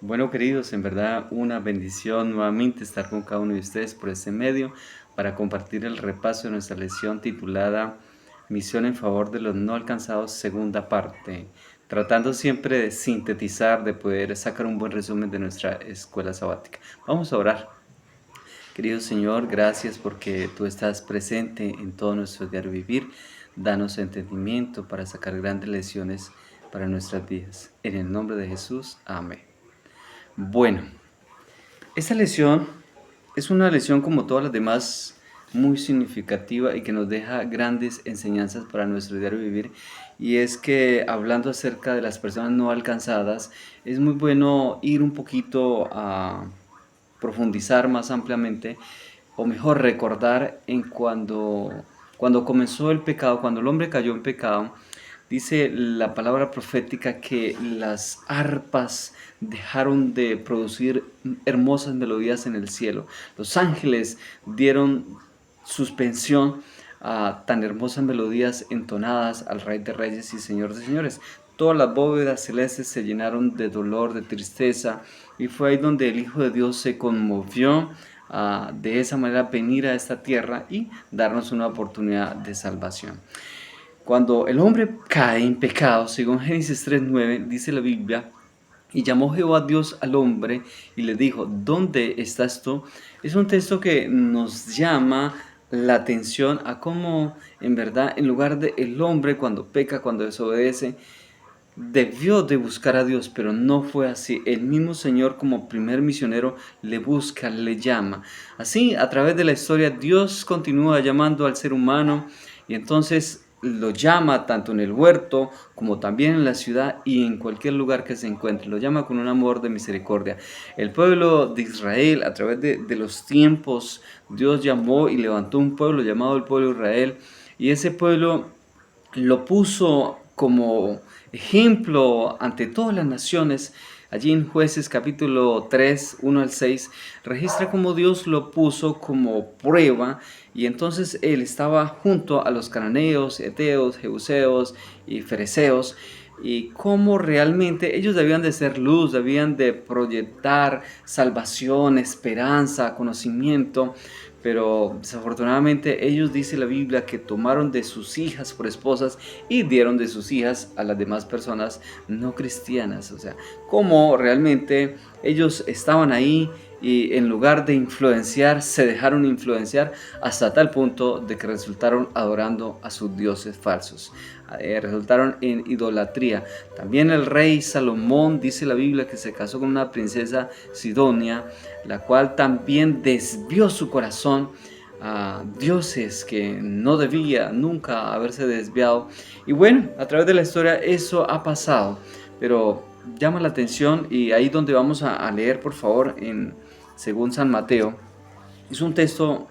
Bueno, queridos, en verdad una bendición nuevamente estar con cada uno de ustedes por este medio para compartir el repaso de nuestra lección titulada Misión en favor de los no alcanzados, segunda parte, tratando siempre de sintetizar, de poder sacar un buen resumen de nuestra escuela sabática. Vamos a orar. Querido Señor, gracias porque tú estás presente en todo nuestro diario vivir. Danos entendimiento para sacar grandes lecciones para nuestras vidas. En el nombre de Jesús, amén. Bueno, esta lección es una lección como todas las demás muy significativa y que nos deja grandes enseñanzas para nuestro diario vivir. Y es que hablando acerca de las personas no alcanzadas, es muy bueno ir un poquito a profundizar más ampliamente, o mejor recordar en cuando comenzó el pecado, cuando el hombre cayó en pecado. Dice la palabra profética que las arpas dejaron de producir hermosas melodías en el cielo. Los ángeles dieron suspensión a tan hermosas melodías entonadas al Rey de Reyes y Señor de Señores. Todas las bóvedas celestes se llenaron de dolor, de tristeza, y fue ahí donde el Hijo de Dios se conmovió de esa manera venir a esta tierra y darnos una oportunidad de salvación. Cuando el hombre cae en pecado, según Génesis 3:9, dice la Biblia, y llamó Jehová Dios al hombre y le dijo, ¿dónde estás tú? Es un texto que nos llama la atención a cómo, en verdad, en lugar de el hombre cuando peca, cuando desobedece, debió de buscar a Dios, pero no fue así. El mismo Señor, como primer misionero, le busca, le llama. Así, a través de la historia, Dios continúa llamando al ser humano y entonces lo llama tanto en el huerto como también en la ciudad y en cualquier lugar que se encuentre. Lo llama con un amor de misericordia. El pueblo de Israel, a través de los tiempos, Dios llamó y levantó un pueblo llamado el pueblo de Israel, y ese pueblo lo puso como ejemplo ante todas las naciones. Allí en Jueces capítulo 3, 1 al 6, registra cómo Dios lo puso como prueba, y entonces él estaba junto a los cananeos, eteos, jebuseos y fereceos, y cómo realmente ellos debían de ser luz, debían de proyectar salvación, esperanza, conocimiento. Pero desafortunadamente ellos, dice la Biblia, que tomaron de sus hijas por esposas y dieron de sus hijas a las demás personas no cristianas. O sea, cómo realmente ellos estaban ahí y en lugar de influenciar, se dejaron influenciar hasta tal punto de que resultaron adorando a sus dioses falsos. Resultaron en idolatría. También el rey Salomón, dice la Biblia, que se casó con una princesa sidonia, la cual también desvió su corazón a dioses que no debía nunca haberse desviado. Y bueno, a través de la historia eso ha pasado, pero llama la atención, y ahí donde vamos a leer, por favor, según San Mateo. Es un texto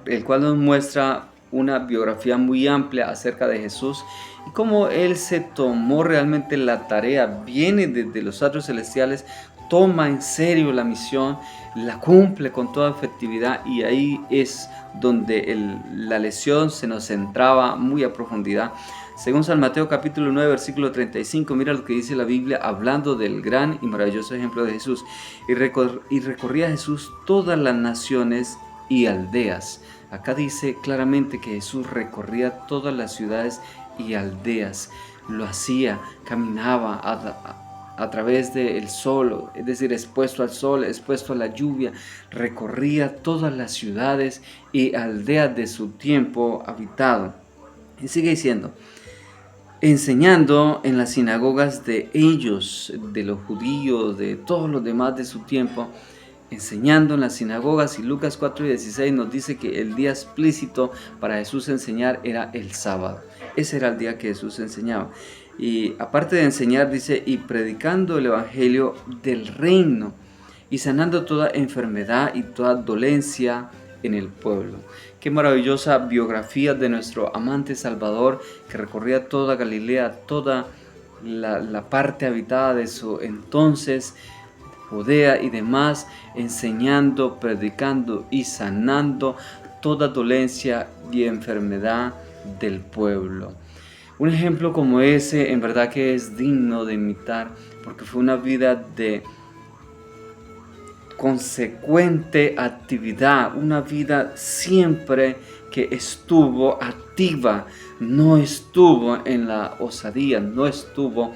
el cual nos muestra una biografía muy amplia acerca de Jesús y cómo Él se tomó realmente la tarea, viene desde los atrios celestiales, toma en serio la misión, la cumple con toda efectividad, y ahí es donde la lección se nos centraba muy a profundidad. Según San Mateo capítulo 9 versículo 35, mira lo que dice la Biblia hablando del gran y maravilloso ejemplo de Jesús. Y recorría Jesús todas las naciones y aldeas. Acá dice claramente que Jesús recorría todas las ciudades y aldeas. Lo hacía, caminaba a través del sol, es decir, expuesto al sol, expuesto a la lluvia. Recorría todas las ciudades y aldeas de su tiempo habitado. Y sigue diciendo, enseñando en las sinagogas de ellos, de los judíos, de todos los demás de su tiempo, enseñando en las sinagogas. Y Lucas 4:16 nos dice que el día explícito para Jesús enseñar era el sábado. Ese era el día que Jesús enseñaba. Y aparte de enseñar, dice, y predicando el evangelio del reino y sanando toda enfermedad y toda dolencia en el pueblo. Qué maravillosa biografía de nuestro amante Salvador, que recorría toda Galilea, toda la parte habitada de su entonces, Judea y demás, enseñando, predicando y sanando toda dolencia y enfermedad del pueblo. Un ejemplo como ese en verdad que es digno de imitar, porque fue una vida de consecuente actividad, una vida siempre que estuvo activa, no estuvo en la osadía, no estuvo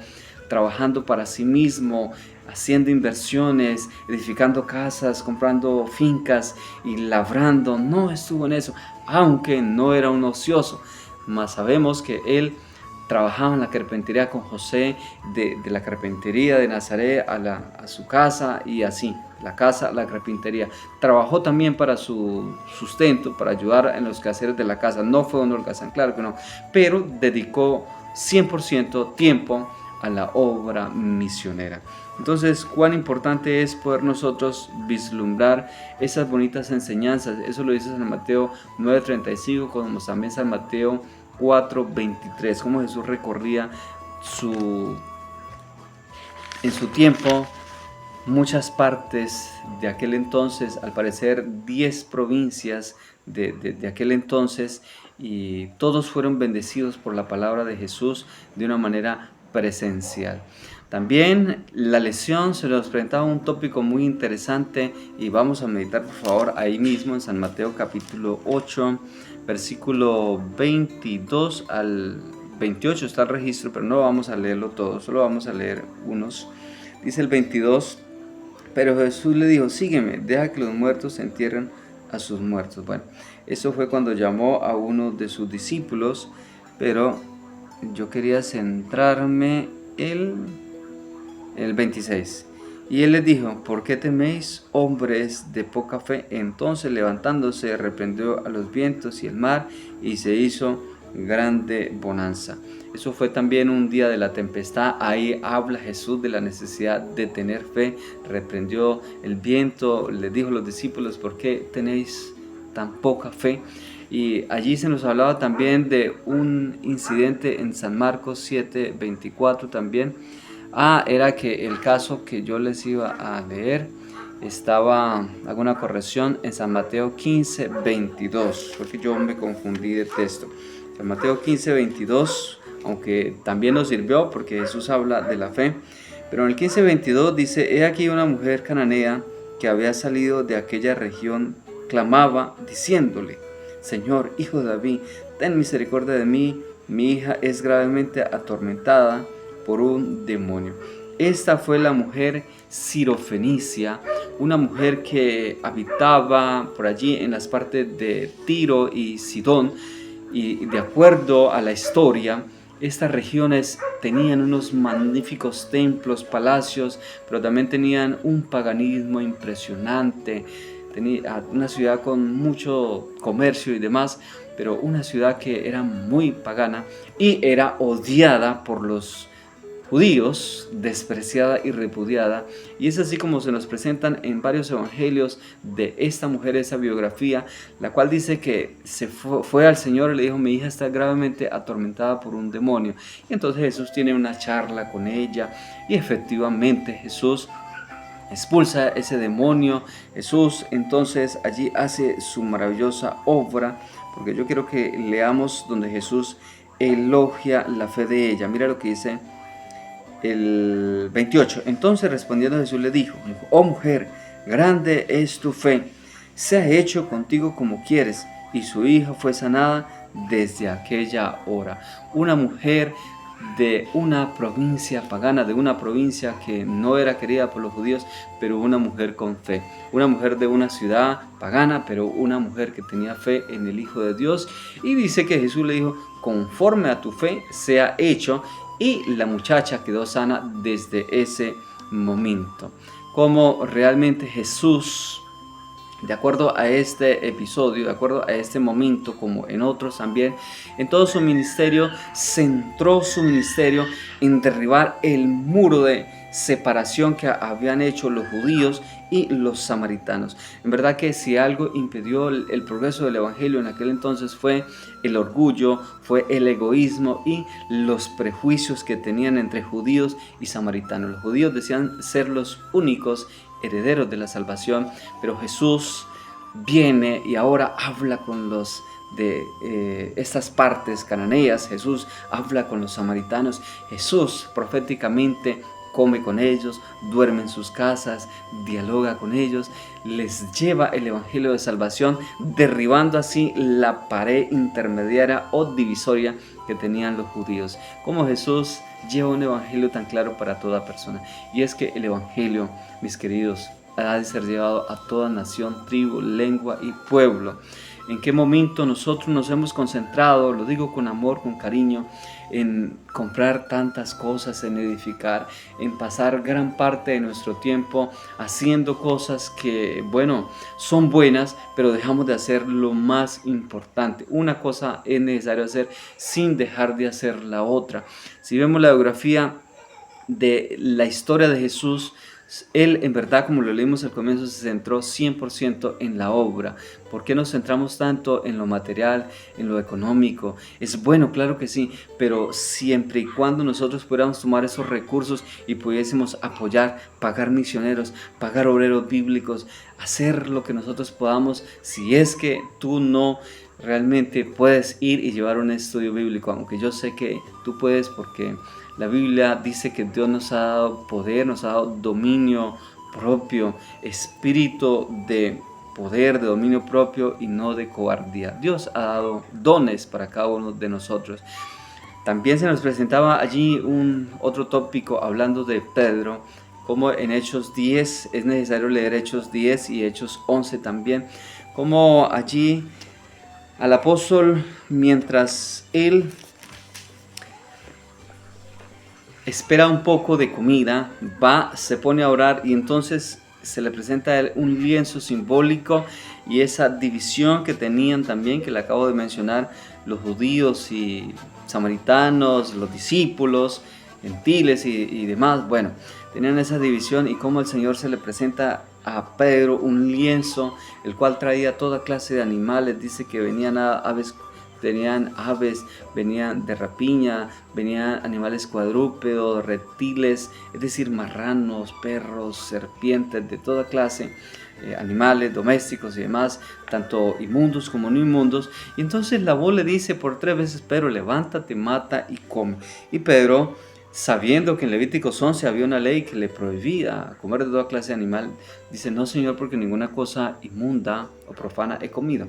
trabajando para sí mismo, haciendo inversiones, edificando casas, comprando fincas y labrando, no estuvo en eso, aunque no era un ocioso, mas sabemos que él trabajaba en la carpintería con José, de la carpintería de Nazaret a su casa y así, la casa, la carpintería. Trabajó también para su sustento, para ayudar en los quehaceres de la casa. No fue un holgazán, claro que no, pero dedicó 100% tiempo a la obra misionera. Entonces, cuán importante es poder nosotros vislumbrar esas bonitas enseñanzas. Eso lo dice San Mateo 9:35, como también San Mateo 4:23, cómo Jesús recorría en su tiempo muchas partes de aquel entonces, al parecer 10 provincias de aquel entonces, y todos fueron bendecidos por la palabra de Jesús de una manera presencial. También la lección se nos presentaba un tópico muy interesante y vamos a meditar por favor ahí mismo en San Mateo capítulo 8, versículo 22 al 28 está el registro, pero no vamos a leerlo todo, solo vamos a leer unos. Dice el 22, pero Jesús le dijo, sígueme, deja que los muertos entierren a sus muertos. Bueno, eso fue cuando llamó a uno de sus discípulos, pero yo quería centrarme el 26. Y él les dijo, ¿por qué teméis, hombres de poca fe? Entonces levantándose reprendió a los vientos y el mar y se hizo grande bonanza. Eso fue también un día de la tempestad. Ahí habla Jesús de la necesidad de tener fe. Reprendió el viento, le dijo a los discípulos, ¿por qué tenéis tan poca fe? Y allí se nos hablaba también de un incidente en San Marcos 7:24 también. Era que el caso que yo les iba a leer hago una corrección, en San Mateo 15:22, porque yo me confundí de texto. San Mateo 15:22, aunque también nos sirvió porque Jesús habla de la fe, pero en el 15:22 dice, he aquí una mujer cananea que había salido de aquella región, clamaba diciéndole, Señor, hijo de David, ten misericordia de mí, mi hija es gravemente atormentada por un demonio. Esta fue la mujer sirofenicia, una mujer que habitaba por allí en las partes de Tiro y Sidón, y de acuerdo a la historia, estas regiones tenían unos magníficos templos, palacios, pero también tenían un paganismo impresionante. Tenía una ciudad con mucho comercio y demás, pero una ciudad que era muy pagana y era odiada por los judíos, despreciada y repudiada. Y es así como se nos presentan en varios evangelios de esta mujer, esa biografía, la cual dice que se fue al Señor y le dijo, mi hija está gravemente atormentada por un demonio. Y entonces Jesús tiene una charla con ella y efectivamente Jesús expulsa ese demonio. Jesús entonces allí hace su maravillosa obra, porque yo quiero que leamos donde Jesús elogia la fe de ella. Mira lo que dice el 28. Entonces respondiendo Jesús le dijo, oh mujer, grande es tu fe, sea hecho contigo como quieres. Y su hija fue sanada desde aquella hora. Una mujer de una provincia pagana, de una provincia que no era querida por los judíos, pero una mujer con fe. Una mujer de una ciudad pagana, pero una mujer que tenía fe en el Hijo de Dios. Y dice que Jesús le dijo, conforme a tu fe sea hecho. Y la muchacha quedó sana desde ese momento. Como realmente Jesús, de acuerdo a este episodio, de acuerdo a este momento, como en otros también, en todo su ministerio, centró su ministerio en derribar el muro de separación que habían hecho los judíos y los samaritanos. En verdad que si algo impidió el progreso del evangelio en aquel entonces fue el orgullo, fue el egoísmo y los prejuicios que tenían entre judíos y samaritanos. Los judíos decían ser los únicos herederos de la salvación, pero Jesús viene y ahora habla con los de estas partes cananeas. Jesús habla con los samaritanos. Jesús proféticamente come con ellos, duerme en sus casas, dialoga con ellos, les lleva el evangelio de salvación, derribando así la pared intermediaria o divisoria que tenían los judíos. Como Jesús lleva un evangelio tan claro para toda persona. Y es que el evangelio, mis queridos, ha de ser llevado a toda nación, tribu, lengua y pueblo. ¿En qué momento nosotros nos hemos concentrado, lo digo con amor, con cariño, en comprar tantas cosas, en edificar, en pasar gran parte de nuestro tiempo haciendo cosas que, bueno, son buenas, pero dejamos de hacer lo más importante? Una cosa es necesario hacer sin dejar de hacer la otra. Si vemos la biografía de la historia de Jesús, él en verdad, como lo leímos al comienzo, se centró 100% en la obra. ¿Por qué nos centramos tanto en lo material, en lo económico? Es bueno, claro que sí, pero siempre y cuando nosotros pudiéramos tomar esos recursos y pudiésemos apoyar, pagar misioneros, pagar obreros bíblicos, hacer lo que nosotros podamos. Si es que tú no realmente puedes ir y llevar un estudio bíblico, aunque yo sé que tú puedes, porque la Biblia dice que Dios nos ha dado poder, nos ha dado dominio propio, espíritu de poder, de dominio propio y no de cobardía. Dios ha dado dones para cada uno de nosotros. También se nos presentaba allí otro tópico hablando de Pedro, como en Hechos 10, es necesario leer Hechos 10 y Hechos 11 también, como allí al apóstol, mientras él espera un poco de comida, se pone a orar y entonces se le presenta a él un lienzo simbólico y esa división que tenían también, que le acabo de mencionar, los judíos y samaritanos, los discípulos, gentiles y demás. Bueno, tenían esa división y cómo el Señor se le presenta a Pedro un lienzo, el cual traía toda clase de animales. Dice que venían aves, venían de rapiña, venían animales cuadrúpedos, reptiles, es decir, marranos, perros, serpientes, de toda clase, animales domésticos y demás, tanto inmundos como no inmundos. Y entonces la voz le dice por 3 veces: Pedro, levántate, mata y come. Y Pedro, sabiendo que en Levíticos 11 había una ley que le prohibía comer de toda clase de animal, dice: no, Señor, porque ninguna cosa inmunda o profana he comido.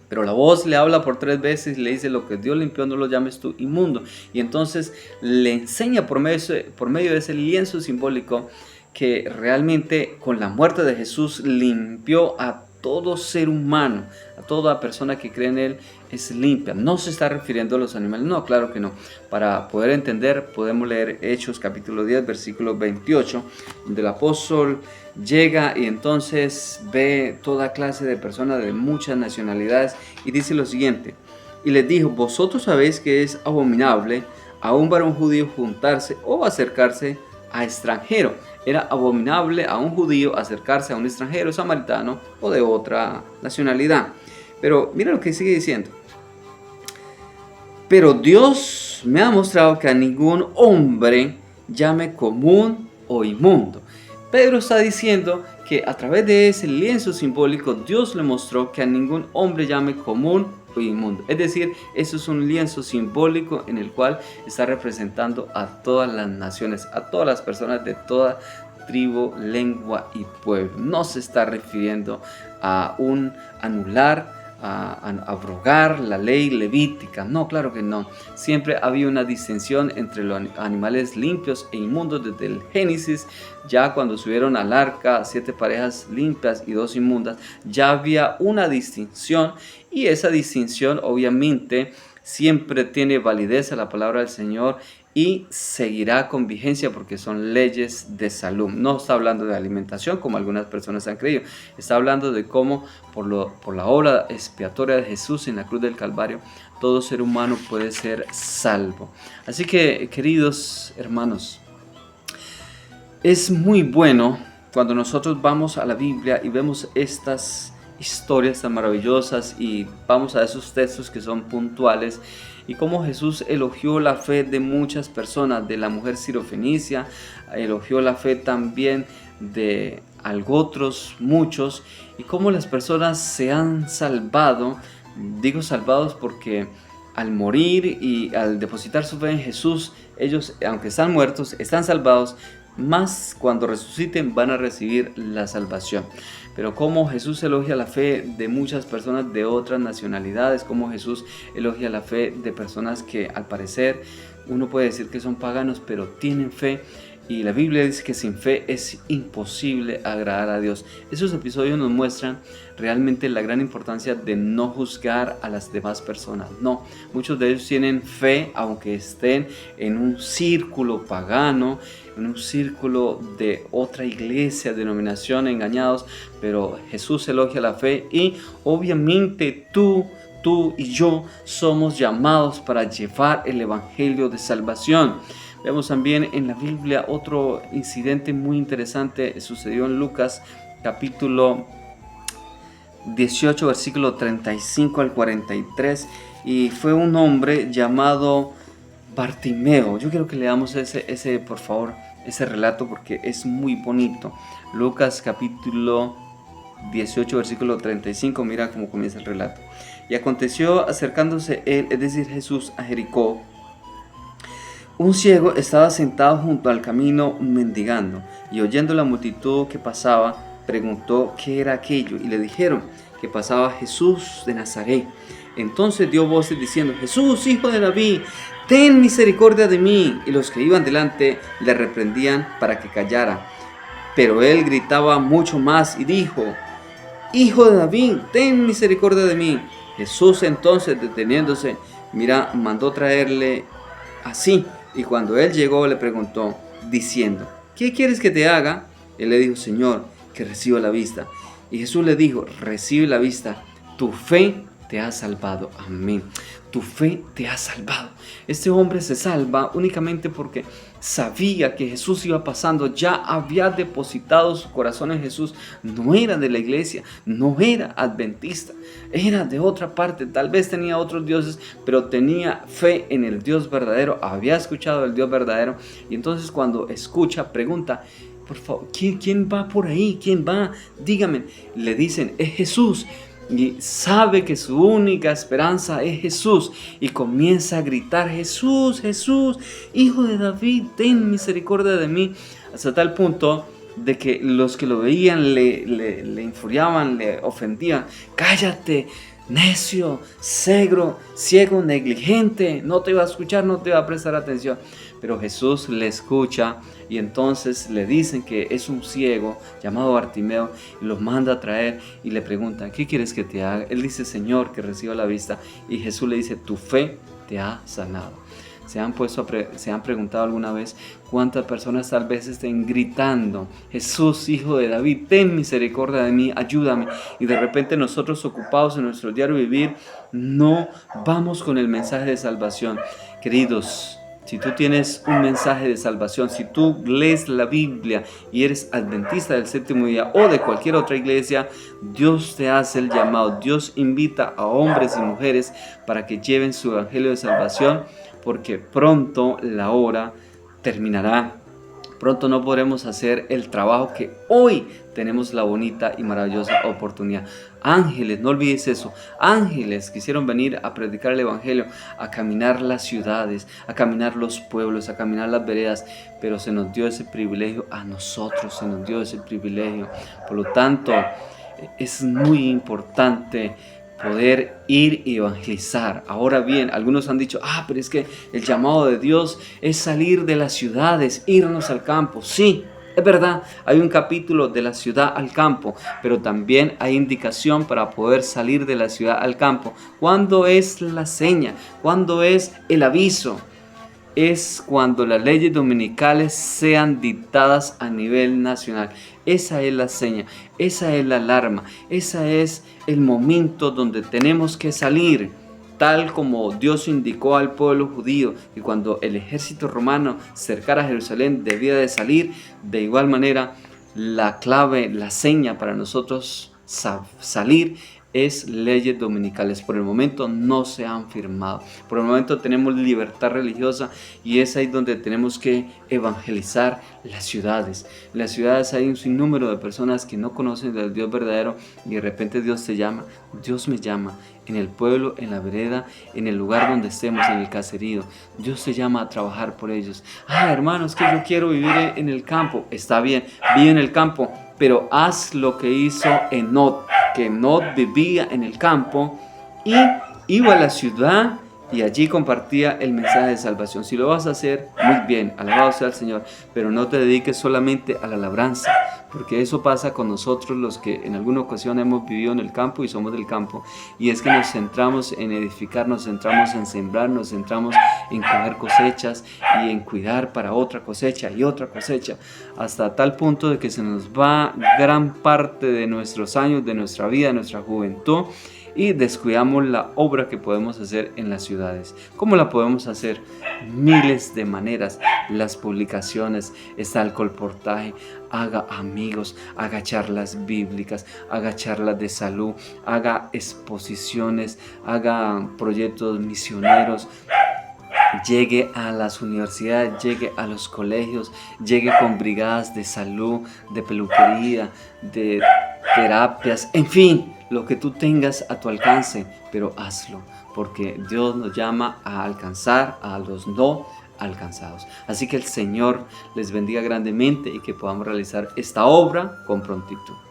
Pero la voz le habla por 3 veces y le dice: lo que Dios limpió no lo llames tú inmundo. Y entonces le enseña por medio de ese lienzo simbólico que realmente con la muerte de Jesús limpió a todo ser humano, a toda persona que cree en Él es limpia. No se está refiriendo a los animales, no, claro que no. Para poder entender, podemos leer Hechos capítulo 10, versículo 28, donde el apóstol llega y entonces ve toda clase de personas de muchas nacionalidades y dice lo siguiente: y les dijo: vosotros sabéis que es abominable a un varón judío juntarse o acercarse a extranjero. Era abominable a un judío acercarse a un extranjero samaritano o de otra nacionalidad. Pero mira lo que sigue diciendo: pero Dios me ha mostrado que a ningún hombre llame común o inmundo. Pedro está diciendo que a través de ese lienzo simbólico Dios le mostró que a ningún hombre llame común o inmundo. Es decir, eso es un lienzo simbólico en el cual está representando a todas las naciones, a todas las personas de toda tribu, lengua y pueblo. No se está refiriendo a un anular, a abrogar la ley levítica. No, claro que no. Siempre había una distinción entre los animales limpios e inmundos desde el Génesis. Ya cuando subieron al arca 7 parejas limpias y 2 inmundas, ya había una distinción, y esa distinción obviamente siempre tiene validez a la palabra del Señor y seguirá con vigencia porque son leyes de salud. No está hablando de alimentación como algunas personas han creído. Está hablando de cómo por la obra expiatoria de Jesús en la cruz del Calvario, todo ser humano puede ser salvo. Así que, queridos hermanos, es muy bueno cuando nosotros vamos a la Biblia y vemos estas historias tan maravillosas y vamos a esos textos que son puntuales, y cómo Jesús elogió la fe de muchas personas, de la mujer sirofenicia, elogió la fe también de otros muchos, y cómo las personas se han salvado. Digo salvados porque al morir y al depositar su fe en Jesús, ellos, aunque están muertos, están salvados, más cuando resuciten van a recibir la salvación. Pero como Jesús elogia la fe de muchas personas de otras nacionalidades, como Jesús elogia la fe de personas que al parecer uno puede decir que son paganos, pero tienen fe. Y la Biblia dice que sin fe es imposible agradar a Dios. Esos episodios nos muestran realmente la gran importancia de no juzgar a las demás personas. No, muchos de ellos tienen fe aunque estén en un círculo pagano, en un círculo de otra iglesia, denominación, engañados. Pero Jesús elogia la fe y obviamente tú y yo somos llamados para llevar el evangelio de salvación. Vemos también en la Biblia otro incidente muy interesante. Sucedió en Lucas capítulo 18 versículo 35 al 43 y fue un hombre llamado Bartimeo. Yo quiero que leamos ese por favor, ese relato porque es muy bonito. Lucas capítulo 18 versículo 35, mira cómo comienza el relato. Y aconteció acercándose él, es decir Jesús, a Jericó, un ciego estaba sentado junto al camino mendigando, y oyendo la multitud que pasaba, preguntó qué era aquello, y le dijeron que pasaba Jesús de Nazaret. Entonces dio voces diciendo: Jesús, hijo de David, ten misericordia de mí. Y los que iban delante le reprendían para que callara. Pero él gritaba mucho más y dijo: Hijo de David, ten misericordia de mí. Jesús entonces, deteniéndose, mandó traerle así. Y cuando él llegó, le preguntó, diciendo: ¿qué quieres que te haga? Él le dijo: Señor, que reciba la vista. Y Jesús le dijo: recibe la vista, tu fe te ha salvado. Amén. Tu fe te ha salvado. Este hombre se salva únicamente porque sabía que Jesús iba pasando, ya había depositado su corazón en Jesús. No era de la iglesia, no era adventista, era de otra parte. Tal vez tenía otros dioses, pero tenía fe en el Dios verdadero, había escuchado el Dios verdadero. Y entonces cuando escucha, pregunta: por favor, ¿quién va por ahí? ¿Quién va? Dígame. Le dicen: es Jesús. Y sabe que su única esperanza es Jesús y comienza a gritar: Jesús, Jesús, hijo de David, ten misericordia de mí. Hasta tal punto de que los que lo veían le infuriaban, le ofendían: cállate, necio, ciego, negligente, no te va a escuchar, no te va a prestar atención. Pero Jesús le escucha y entonces le dicen que es un ciego llamado Bartimeo y los manda a traer y le preguntan: ¿qué quieres que te haga? Él dice: Señor, que reciba la vista. Y Jesús le dice: tu fe te ha sanado. ¿Se han preguntado alguna vez cuántas personas tal vez estén gritando: Jesús, hijo de David, ten misericordia de mí, ayúdame? Y de repente nosotros, ocupados en nuestro diario vivir, no vamos con el mensaje de salvación. Queridos, si tú tienes un mensaje de salvación, si tú lees la Biblia y eres adventista del séptimo día o de cualquier otra iglesia, Dios te hace el llamado. Dios invita a hombres y mujeres para que lleven su evangelio de salvación, porque pronto la hora terminará. Pronto no podremos hacer el trabajo que hoy tenemos la bonita y maravillosa oportunidad. Ángeles, no olvides eso. Ángeles quisieron venir a predicar el evangelio, a caminar las ciudades, a caminar los pueblos, a caminar las veredas, pero se nos dio ese privilegio a nosotros, se nos dio ese privilegio. Por lo tanto, es muy importante poder ir y evangelizar. Ahora bien, algunos han dicho: pero es que el llamado de Dios es salir de las ciudades, irnos al campo. Sí, es verdad, hay un capítulo de la ciudad al campo, pero también hay indicación para poder salir de la ciudad al campo. ¿Cuándo es la seña? ¿Cuándo es el aviso? Es cuando las leyes dominicales sean dictadas a nivel nacional. Esa es la seña, esa es la alarma, ese es el momento donde tenemos que salir, tal como Dios indicó al pueblo judío, y cuando el ejército romano cercara a Jerusalén debía de salir. De igual manera, la clave, la seña para nosotros salir es leyes dominicales. Por el momento no se han firmado. Por el momento tenemos libertad religiosa y es ahí donde tenemos que evangelizar las ciudades. En las ciudades hay un sinnúmero de personas que no conocen del Dios verdadero y de repente Dios te llama, Dios me llama. En el pueblo, en la vereda, en el lugar donde estemos, en el caserío. Dios te llama a trabajar por ellos. Hermanos, que yo quiero vivir en el campo. Está bien, vive en el campo, pero haz lo que hizo Enoc, que Enoc vivía en el campo y iba a la ciudad y allí compartía el mensaje de salvación. Si lo vas a hacer, muy bien, alabado sea el Señor, pero no te dediques solamente a la labranza, porque eso pasa con nosotros los que en alguna ocasión hemos vivido en el campo y somos del campo, y es que nos centramos en edificar, nos centramos en sembrar, nos centramos en coger cosechas y en cuidar para otra cosecha y otra cosecha, hasta tal punto de que se nos va gran parte de nuestros años, de nuestra vida, de nuestra juventud, y descuidamos la obra que podemos hacer en las ciudades. ¿Cómo la podemos hacer? Miles de maneras. Las publicaciones, está el colportaje, haga amigos, haga charlas bíblicas, haga charlas de salud, haga exposiciones, haga proyectos misioneros. Llegue a las universidades, llegue a los colegios, llegue con brigadas de salud, de peluquería, de terapias, en fin, lo que tú tengas a tu alcance, pero hazlo, porque Dios nos llama a alcanzar a los no alcanzados. Así que el Señor les bendiga grandemente y que podamos realizar esta obra con prontitud.